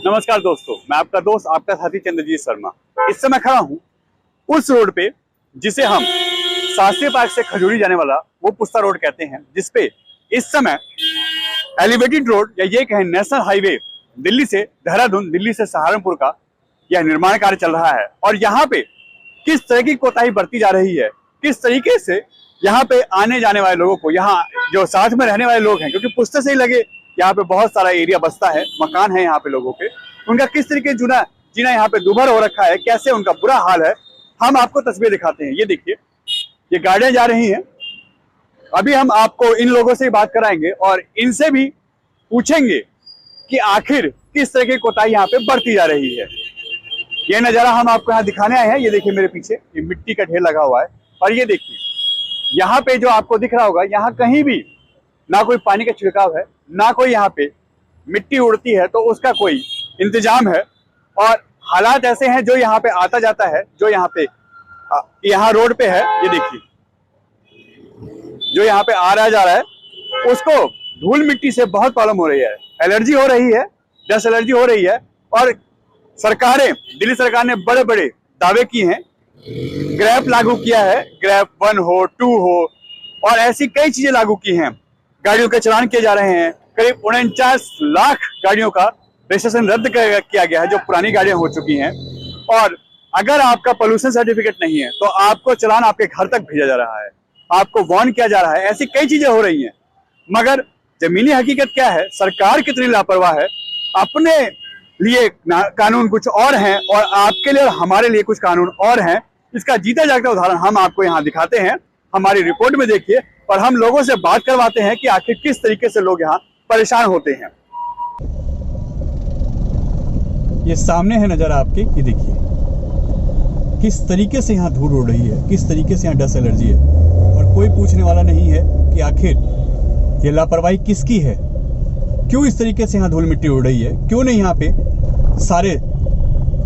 नमस्कार दोस्तों, मैं आपका दोस्त आपका साथी चंद्रजीत शर्मा। इस समय खड़ा हूँ उस रोड पे जिसे हम शास्त्री पार्क से खजूरी जाने वाला वो पुस्ता रोड कहते हैं, जिसपे इस समय एलिवेटेड रोड या ये कहें नेशनल हाईवे दिल्ली से देहरादून, दिल्ली से सहारनपुर का यह निर्माण कार्य चल रहा है। और यहाँ पे किस तरह की कोताही बरती जा रही है, किस तरीके से यहाँ पे आने जाने वाले लोगों को, यहाँ जो साथ में रहने वाले लोग हैं, क्योंकि पुस्ते से ही लगे यहाँ पे बहुत सारा एरिया बसता है, मकान है यहाँ पे लोगों के, उनका किस तरीके जीना यहाँ पे दुभर हो रखा है, कैसे उनका बुरा हाल है, हम आपको तस्वीर दिखाते हैं। ये देखिए, ये गाड़ियां जा रही हैं। अभी हम आपको इन लोगों से बात कराएंगे और इनसे भी पूछेंगे कि आखिर किस तरह की कोताही यहाँ पे बरती जा रही है। ये नजारा हम आपको यहाँ दिखाने आए हैं। ये देखिए मेरे पीछे ये मिट्टी का ढेर लगा हुआ है, और ये देखिए यहाँ पे जो आपको दिख रहा होगा, यहाँ कहीं भी ना कोई पानी का छिड़काव है, ना कोई यहाँ पे मिट्टी उड़ती है तो उसका कोई इंतजाम है। और हालात ऐसे हैं, जो यहाँ पे आता जाता है, जो यहाँ पे यहाँ रोड पे है, ये देखिए जो यहाँ पे आ रहा जा रहा है, उसको धूल मिट्टी से बहुत प्रॉब्लम हो रही है, एलर्जी हो रही है, डस्ट एलर्जी हो रही है। और सरकारें, दिल्ली सरकार ने बड़े बड़े दावे किए हैं, ग्रैप लागू किया है, ग्रैप 1 हो 2 हो, और ऐसी कई चीजें लागू की हैं। गाड़ियों के चलान किए जा रहे हैं। करीब 49 लाख गाड़ियों का रजिस्ट्रेशन रद्द किया गया है, जो पुरानी गाड़ियां हो चुकी हैं। और अगर आपका पोल्यूशन सर्टिफिकेट नहीं है तो आपको चलान आपके घर तक भेजा जा रहा है, आपको वार्न किया जा रहा है। ऐसी कई चीजें हो रही हैं, मगर जमीनी हकीकत क्या है, सरकार कितनी लापरवाह है। अपने लिए कानून कुछ और हैं और आपके लिए और हमारे लिए कुछ कानून और हैं। इसका जीता जागता उदाहरण हम आपको यहाँ दिखाते हैं, हमारी रिपोर्ट में देखिए, और हम लोगों से बात करवाते हैं कि आखिर किस तरीके से लोग यहाँ परेशान होते हैं। ये सामने है नजारा आपके, ये देखिए किस तरीके से यहाँ धूल उड़ रही है, किस तरीके से यहाँ डस्ट एलर्जी है, और कोई पूछने वाला नहीं है कि आखिर ये लापरवाही किसकी है, क्यों इस तरीके से यहाँ धूल मिट्टी उड़ रही है, क्यों नहीं यहाँ पे सारे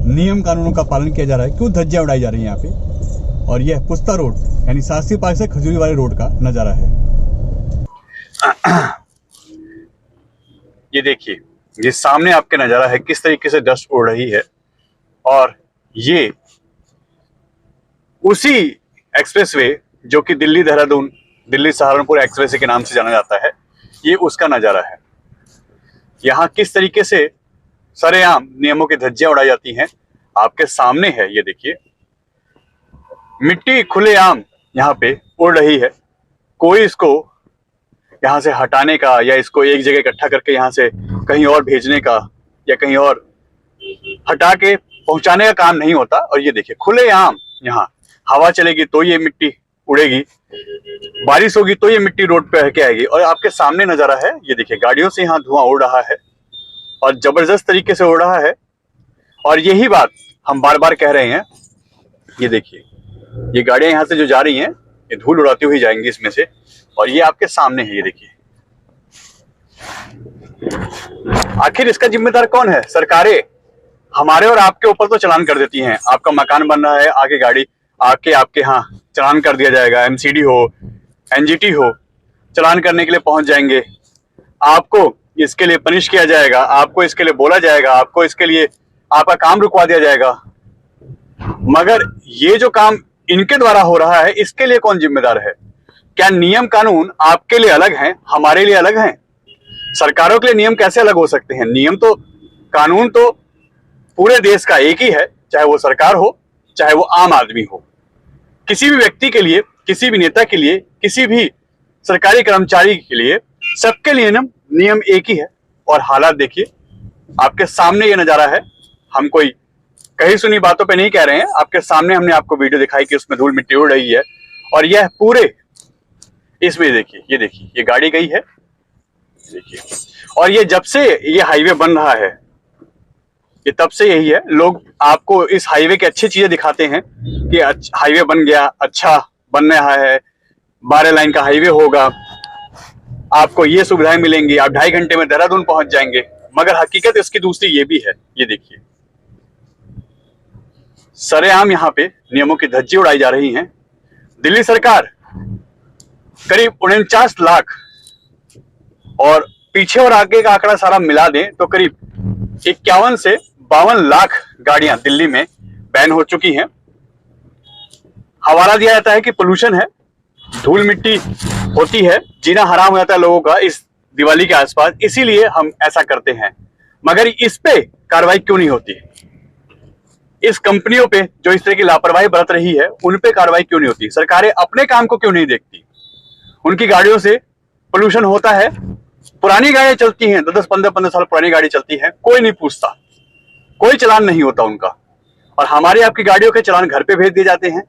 नियम कानूनों का पालन किया जा रहा है, क्यों धज्जियां उड़ाई जा रही है यहाँ पे। और यह पुस्ता रोड यानी शास्त्री पार्क से खजूरी वाले रोड का नजारा है। ये देखिए, ये सामने आपके नजारा है, किस तरीके से डस्ट उड़ रही है। और ये उसी एक्सप्रेसवे जो कि दिल्ली देहरादून, दिल्ली सहारनपुर एक्सप्रेसवे के नाम से जाना जाता है, ये उसका नजारा है। यहाँ किस तरीके से सरेआम नियमों की धज्जियां उड़ाई जाती हैं, आपके सामने है। ये देखिए, मिट्टी खुलेआम यहाँ पे उड़ रही है। कोई इसको यहाँ से हटाने का या इसको एक जगह इकट्ठा करके यहाँ से कहीं और भेजने का या कहीं और हटा के पहुंचाने का काम नहीं होता। और ये देखिए, खुलेआम यहाँ हवा चलेगी तो ये मिट्टी उड़ेगी, बारिश होगी तो ये मिट्टी रोड पे के आएगी। और आपके सामने नजारा है, ये देखिए गाड़ियों से यहाँ धुआं उड़ रहा है और जबरदस्त तरीके से उड़ रहा है। और यही बात हम बार बार कह रहे हैं। ये देखिए, ये गाड़ियां यहाँ से जो जा रही हैं, ये धूल उड़ाती हुई जाएंगी इसमें से। और ये आपके सामने है, ये देखिए। आखिर इसका जिम्मेदार कौन है? सरकारें हमारे और आपके ऊपर तो चलान कर देती हैं। आपका मकान बन रहा है, आगे गाड़ी आके आपके यहाँ चलान कर दिया जाएगा, एमसीडी हो, एनजीटी हो, चलान करने के लिए पहुंच जाएंगे। आपको इसके लिए पनिश किया जाएगा, आपको इसके लिए बोला जाएगा, आपको इसके लिए आपका काम रुकवा दिया जाएगा। मगर ये जो काम इनके द्वारा हो रहा है, इसके लिए कौन जिम्मेदार है? क्या नियम कानून आपके लिए अलग हैं, हमारे लिए अलग हैं? सरकारों के लिए नियम कैसे अलग हो सकते हैं? नियम तो, कानून तो पूरे देश का एक ही है, चाहे वो सरकार हो, चाहे वो आम आदमी हो। किसी भी व्यक्ति के लिए, किसी भी नेता के लिए, किसी भी सरकारी कर्मचारी के लिए, सबके लिए नियम एक ही है। और हालात देखिए, आपके सामने ये नजारा है। हम कोई कहीं सुनी बातों पे नहीं कह रहे हैं, आपके सामने हमने आपको वीडियो दिखाई कि उसमें धूल मिट्टी उड़ रही है। और यह पूरे इसमें देखिए, ये देखिए, ये गाड़ी गई है, देखिए। और ये जब से ये हाईवे बन रहा है, ये तब से यही है। लोग आपको इस हाईवे की अच्छी चीजें दिखाते हैं कि हाईवे बन गया, अच्छा बन रहा है, 12 लाइन का हाईवे होगा, आपको ये सुविधाएं मिलेंगी, आप 2.5 घंटे में देहरादून पहुंच जाएंगे। मगर हकीकत इसकी दूसरी ये भी है। ये देखिए, सरेआम यहाँ पे नियमों की धज्जी उड़ाई जा रही हैं। दिल्ली सरकार करीब 49 लाख और पीछे और आगे का आंकड़ा सारा मिला दें तो करीब 51 से 52 लाख गाड़ियां दिल्ली में बैन हो चुकी हैं। हवाला दिया जाता है कि पोल्यूशन है, धूल मिट्टी होती है, जीना हराम हो जाता है लोगों का इस दिवाली के आसपास, इसीलिए हम ऐसा करते हैं। मगर इस पे कार्रवाई क्यों नहीं होती? इस कंपनियों पे जो इस तरह की लापरवाही बरत रही है उन पे कार्रवाई क्यों नहीं होती? सरकारें अपने काम को क्यों नहीं देखती? उनकी गाड़ियों से पोल्यूशन होता है, पुरानी गाड़ियां चलती हैं, 10-10, 15-15 साल पुरानी गाड़ी चलती है, कोई नहीं पूछता, कोई चालान नहीं होता उनका। और हमारे आपकी गाड़ियों के चालान घर पे भेज दिए जाते हैं।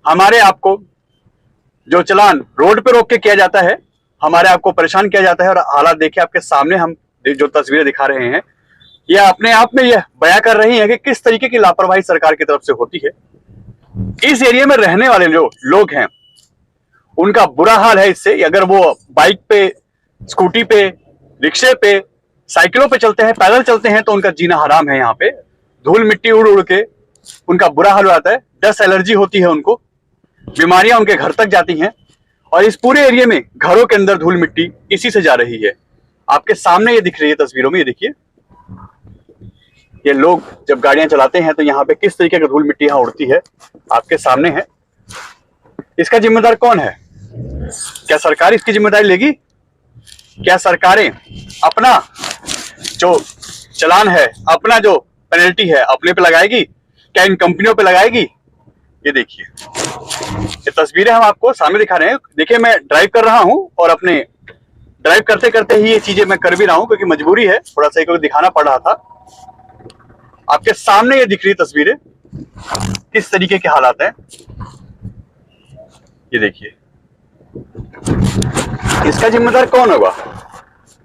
हमारे आपको जो चालान रोड पे रोक के किया जाता है, हमारे आपको परेशान किया जाता है। और हालात देखिए आपके सामने, हम जो तस्वीरें दिखा रहे हैं, यह अपने आप में यह बयां कर रही है कि किस तरीके की लापरवाही सरकार की तरफ से होती है। इस एरिया में रहने वाले जो लोग हैं उनका बुरा हाल है इससे। अगर वो बाइक पे, स्कूटी पे, रिक्शे पे, साइकिलों पे चलते हैं, पैदल चलते हैं, तो उनका जीना हराम है। यहाँ पे धूल मिट्टी उड़ उड़ के उनका बुरा हाल हो जाता है, डस्ट एलर्जी होती है उनको, बीमारियां उनके घर तक जाती हैं। और इस पूरे एरिया में घरों के अंदर धूल मिट्टी इसी से जा रही है। आपके सामने ये दिख रही है तस्वीरों में, ये देखिए, ये लोग जब गाड़ियां चलाते हैं तो यहाँ पे किस तरीके की धूल मिट्टी यहाँ उड़ती है, आपके सामने है। इसका जिम्मेदार कौन है? क्या सरकार इसकी जिम्मेदारी लेगी? क्या सरकारें अपना जो चालान है, अपना जो पेनल्टी है, अपने पे लगाएगी? क्या इन कंपनियों पे लगाएगी? ये देखिए, ये तस्वीरें हम आपको सामने दिखा रहे हैं। देखिए, मैं ड्राइव कर रहा हूं और अपने ड्राइव करते करते ही ये चीजें मैं कर भी रहा हूं, क्योंकि मजबूरी है, थोड़ा सा को दिखाना पड़ रहा था। आपके सामने ये दिख रही तस्वीरें, किस तरीके के हालात हैं, ये देखिए। इसका जिम्मेदार कौन होगा?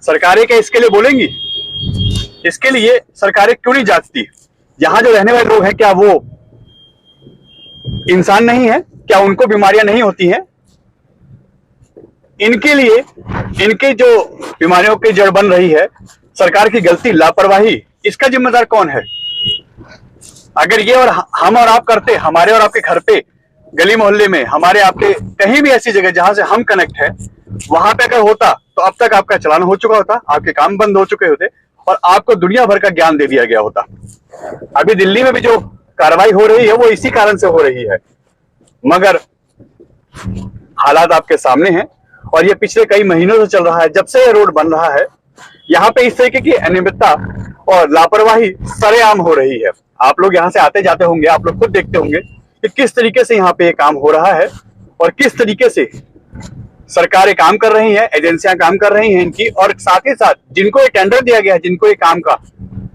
सरकारें क्या इसके लिए बोलेंगी? इसके लिए सरकारें क्यों नहीं जांचती? यहां जो रहने वाले लोग हैं, क्या वो इंसान नहीं है? क्या उनको बीमारियां नहीं होती हैं? इनके लिए, इनके जो बीमारियों की जड़ बन रही है सरकार की गलती, लापरवाही, इसका जिम्मेदार कौन है? अगर ये और हम और आप करते, हमारे और आपके घर पे, गली मोहल्ले में, हमारे आपके कहीं भी ऐसी जगह जहां से हम कनेक्ट है, वहां पे अगर होता तो अब तक आपका चालान हो चुका होता, आपके काम बंद हो चुके होते और आपको दुनिया भर का ज्ञान दे दिया गया होता। अभी दिल्ली में भी जो कार्रवाई हो रही है वो इसी कारण से हो रही है। मगर हालात आपके सामने हैं और ये पिछले कई महीनों से चल रहा है। जब से ये रोड बन रहा है, यहाँ पे इस तरीके की अनियमितता और लापरवाही सरेआम हो रही है। आप लोग यहाँ से आते जाते होंगे, आप लोग खुद देखते होंगे कि किस तरीके से यहाँ पे ये काम हो रहा है और किस तरीके से सरकारें काम कर रही हैं, एजेंसियां काम कर रही हैं इनकी। और साथ ही साथ जिनको ये टेंडर दिया गया है, जिनको ये काम का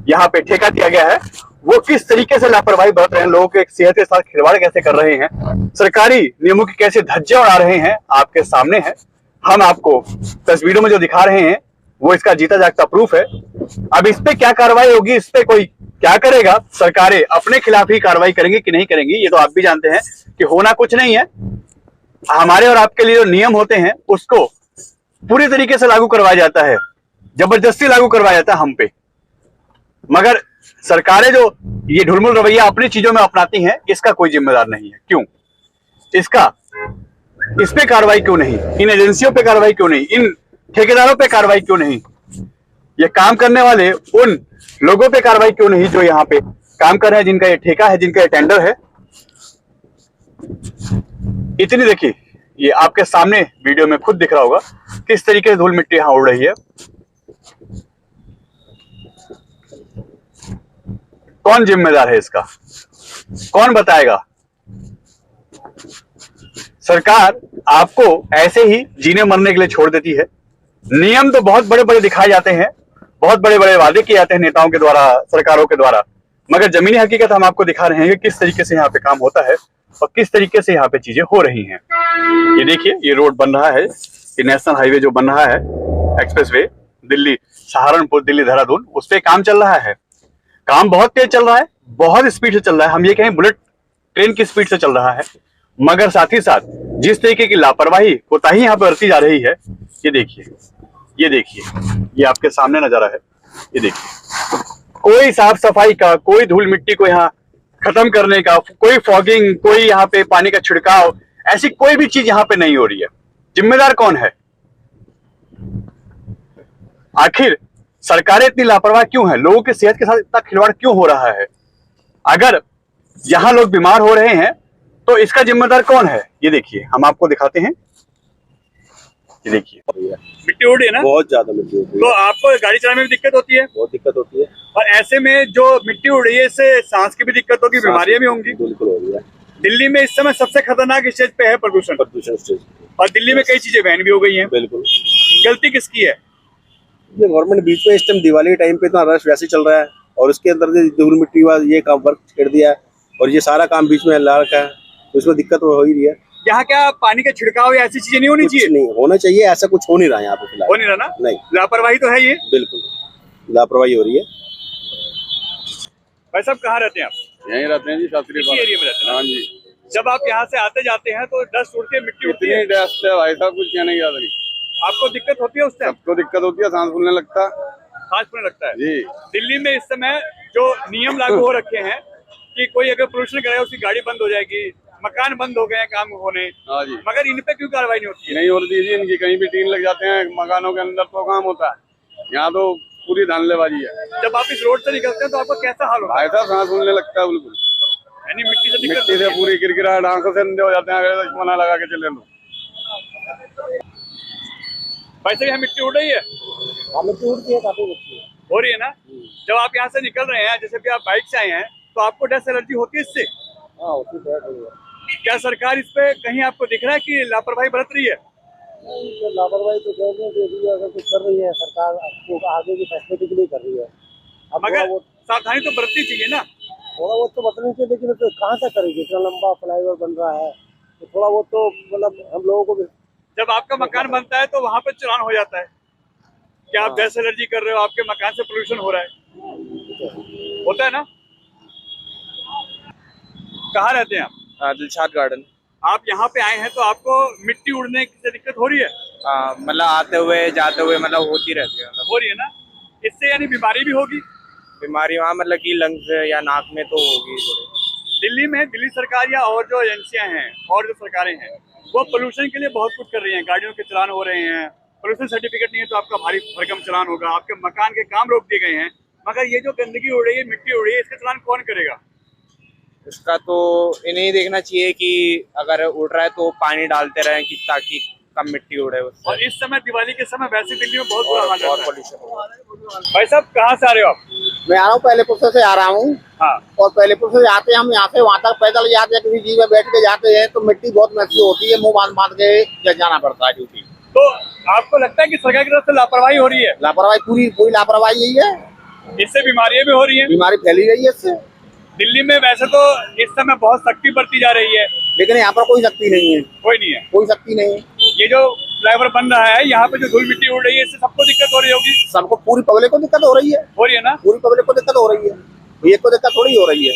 यहाँ पे ठेका दिया गया है, वो किस तरीके से लापरवाही बरत रहे हैं, लोगों के सेहत के साथ खिलवाड़ कैसे कर रहे हैं, सरकारी नियमों की कैसे धज्जियां उड़ा रहे हैं, आपके सामने है। हम आपको तस्वीरों में जो दिखा रहे हैं वो इसका जीता जागता प्रूफ है। अब इस पे क्या कार्रवाई होगी, इस पे कोई क्या करेगा? सरकारें अपने खिलाफ ही कार्रवाई करेंगी कि नहीं करेंगी, ये तो आप भी जानते हैं कि होना कुछ नहीं है। हमारे और आपके लिए जो नियम होते हैं उसको पूरी तरीके से लागू करवाया जाता है, जबरदस्ती लागू करवाया जाता है हम पे। मगर सरकारें जो ये ढुलमुल रवैया अपनी चीजों में अपनाती हैं, इसका कोई जिम्मेदार नहीं है। क्यों? इस पे कार्रवाई क्यों नहीं? इन एजेंसियों पे कार्रवाई क्यों नहीं? इन ठेकेदारों पे कार्रवाई क्यों नहीं? ये काम करने वाले उन लोगों पे कार्रवाई क्यों नहीं जो यहाँ पे काम कर रहे हैं, जिनका ये ठेका है, जिनका ये टेंडर है? इतनी देखिए, ये आपके सामने वीडियो में खुद दिख रहा होगा किस तरीके से धूल मिट्टी यहां उड़ रही है। कौन जिम्मेदार है इसका? कौन बताएगा? सरकार आपको ऐसे ही जीने मरने के लिए छोड़ देती है। नियम तो बहुत बड़े बड़े दिखाए जाते हैं, बहुत बड़े बड़े वादे किए जाते हैं नेताओं के द्वारा, सरकारों के द्वारा, मगर जमीनी हकीकत हम आपको दिखा रहे हैं कि किस तरीके से यहाँ पे काम होता है और किस तरीके से यहाँ पे चीजें हो रही हैं। ये देखिए, ये रोड बन रहा है, ये नेशनल हाईवे जो बन रहा है, एक्सप्रेसवे, दिल्ली सहारनपुर, दिल्ली देहरादून, उस पर काम चल रहा है। काम बहुत तेज चल रहा है, बहुत स्पीड से चल रहा है, हम ये कहें बुलेट ट्रेन की स्पीड से चल रहा है। मगर साथ ही साथ जिस तरीके की लापरवाही, कोताही यहाँ पे बरती जा रही है, ये देखिए, ये देखिए, ये आपके सामने नजारा है। ये देखिए, कोई साफ सफाई का, कोई धूल मिट्टी को यहाँ खत्म करने का, कोई फॉगिंग, कोई यहाँ पे पानी का छिड़काव, ऐसी कोई भी चीज यहाँ पे नहीं हो रही है। जिम्मेदार कौन है? आखिर सरकारें इतनी लापरवाह क्यों है, लोगों की सेहत के साथ इतना खिलवाड़ क्यों हो रहा है? अगर यहाँ लोग बीमार हो रहे हैं तो इसका जिम्मेदार कौन है? ये देखिए, हम आपको दिखाते हैं। ये देखिए, मिट्टी उड़ रही है ना, बहुत ज्यादा मिट्टी उड़ रही है। तो आपको गाड़ी चलाने में भी दिक्कत होती है? बहुत दिक्कत होती है। और ऐसे में जो मिट्टी उड़ रही है, इससे सांस की भी दिक्कत होगी, बीमारियां भी होंगी। बिल्कुल हो रही है। दिल्ली में इस समय सबसे खतरनाक स्टेज पे है प्रदूषण। स्टेज। और दिल्ली में कई चीजें बैन भी हो गई हैं। बिल्कुल। गलती किसकी है? ये गवर्नमेंट बीच में इस टाइम दिवाली टाइम पे इतना रश वैसे चल रहा है और उसके अंदर से धूल मिट्टी वाला ये काम वर्क कर दिया है और ये सारा काम बीच में ला रखा है, तो इसमें दिक्कत हो ही रही है। यहाँ क्या पानी का छिड़काव या ऐसी चीजें नहीं होनी चाहिए? नहीं होना चाहिए, ऐसा कुछ हो नहीं रहा है यहाँ पे फिलहाल। हो नहीं रहा ना? नहीं, लापरवाही तो है ये। बिल्कुल लापरवाही हो रही है। भाई साहब कहाँ रहते हैं आप? यहीं रहते हैं जी, शास्त्री इसी एरिया में रहते हैं? हाँ जी। जब आप यहाँ से आते जाते हैं तो डस्ट उड़ती है, मिट्टी उड़ती है, इतनी डस्ट है भाई साहब, कुछ कहने की याद नहीं। आपको दिक्कत होती है उस टाइम? सबको दिक्कत होती है, सांस फूलने लगता है। सांस फूलने लगता है जी। दिल्ली में इस समय जो नियम लागू हो रखे हैं कि कोई अगर पोल्यूशन करेगा उसकी गाड़ी बंद हो जाएगी, मकान बंद हो गए हैं काम होने, हाँ जी। मगर इन पे क्यों कार्रवाई नहीं होती है? नहीं होती जी, इनकी कहीं भी टीन लग जाते हैं मकानों के अंदर तो काम होता है। यहाँ तो पूरी धांधलेबाजी है। जब आप इस रोड से निकलते हैं तो आपका कैसा हाल होता है? भाई साहब सांस फूलने लगता है बिल्कुल। यानी मिट्टी से दिक्कत मिट्टी होती से है। पूरी किरकिराहट, आंखों से अंधे हो जाते हैं अगर चश्मा लगा के चले तो। भाई साहब यहाँ मिट्टी उड़ रही है? मिट्टी उड़ती है, काफी उड़ती है। हो रही है ना? जब आप यहाँ से निकल रहे हैं, जैसे कि आप बाइक से आए हैं, तो आपको डस्ट एलर्जी होती है इससे? हाँ होती है। क्या सरकार इस पे कहीं आपको दिख रहा है कि लापरवाही बरत रही है? नहीं, लापरवाही तो कहेंगे, अगर कुछ कर रही है सरकार आपको आगे की फैसिलिटी के लिए कर रही है। अब मगर सावधानी तो बरतनी चाहिए ना? थोड़ा बहुत तो बतनी चाहिए, लेकिन तो कहाँ तक करेगी? इतना लंबा फ्लाईओवर बन रहा है तो थोड़ा बहुत तो मतलब हम लोगों को भी। जब आपका मकान बनता है तो वहां पर चालान हो जाता है कि आप गैस एलर्जी कर रहे हो, आपके मकान से पोल्यूशन हो रहा है, होता है ना? कहाँ रहते हैं आप? दिलशाद गार्डन। आप यहाँ पे आए हैं तो आपको मिट्टी उड़ने से दिक्कत हो रही है? मतलब आते हुए जाते हुए मतलब होती रहती है, मतलब हो रही है ना? इससे यानी बीमारी भी होगी? बीमारी वहाँ मतलब कि लंग्स या नाक में तो होगी थोड़ी। दिल्ली में दिल्ली सरकार या और जो एजेंसियां हैं और जो सरकारें हैं वो पोल्यूशन के लिए बहुत कुछ कर रही हैं। गाड़ियों के चलान हो रहे हैं, पोल्यूशन सर्टिफिकेट नहीं है तो आपका भारी भरकम चलान होगा, आपके मकान के काम रोक दिए गए हैं। मगर ये जो गंदगी उड़ रही है, मिट्टी उड़ रही है, इसका चलान कौन करेगा? उसका तो इन्हें देखना चाहिए कि अगर उड़ रहा है तो पानी डालते रहें कि ताकि कम मिट्टी उड़े उससे। और इस समय दिवाली के समय वैसे दिल्ली में बहुत बुरा हाल और है। पोल्यूशन। भाई साहब कहाँ से आ रहे हो आप? मैं आ रहा हूँ पहलेपुर से आ रहा हूँ। हाँ। और पहलेपुर से जाते हैं हम, यहाँ से वहाँ तक पैदल जाते हैं, किसी चीज में बैठ के जाते हैं तो मिट्टी बहुत मैसी होती है, मुंह बांध बांध के जाना पड़ता है ड्यूटी। तो आपको लगता है कि सरकार की तरफ से लापरवाही हो रही है? लापरवाही पूरी लापरवाही यही है, इससे बीमारियां भी हो रही हैं। बीमारी फैली रही है इससे। दिल्ली में वैसे तो इस समय बहुत सख्ती बरती जा रही है, लेकिन यहाँ पर कोई शक्ति नहीं है, कोई नहीं है। कोई शक्ति नहीं है। ये जो फ्लाईओवर बन रहा है, यहाँ पे जो धूल मिट्टी उड़ रही है, इससे सबको दिक्कत हो रही होगी? सबको, पूरी पब्लिक को दिक्कत हो रही है, हो रही है ना? पूरी पब्लिक को दिक्कत हो रही है, एक को दिक्कत थोड़ी हो रही है।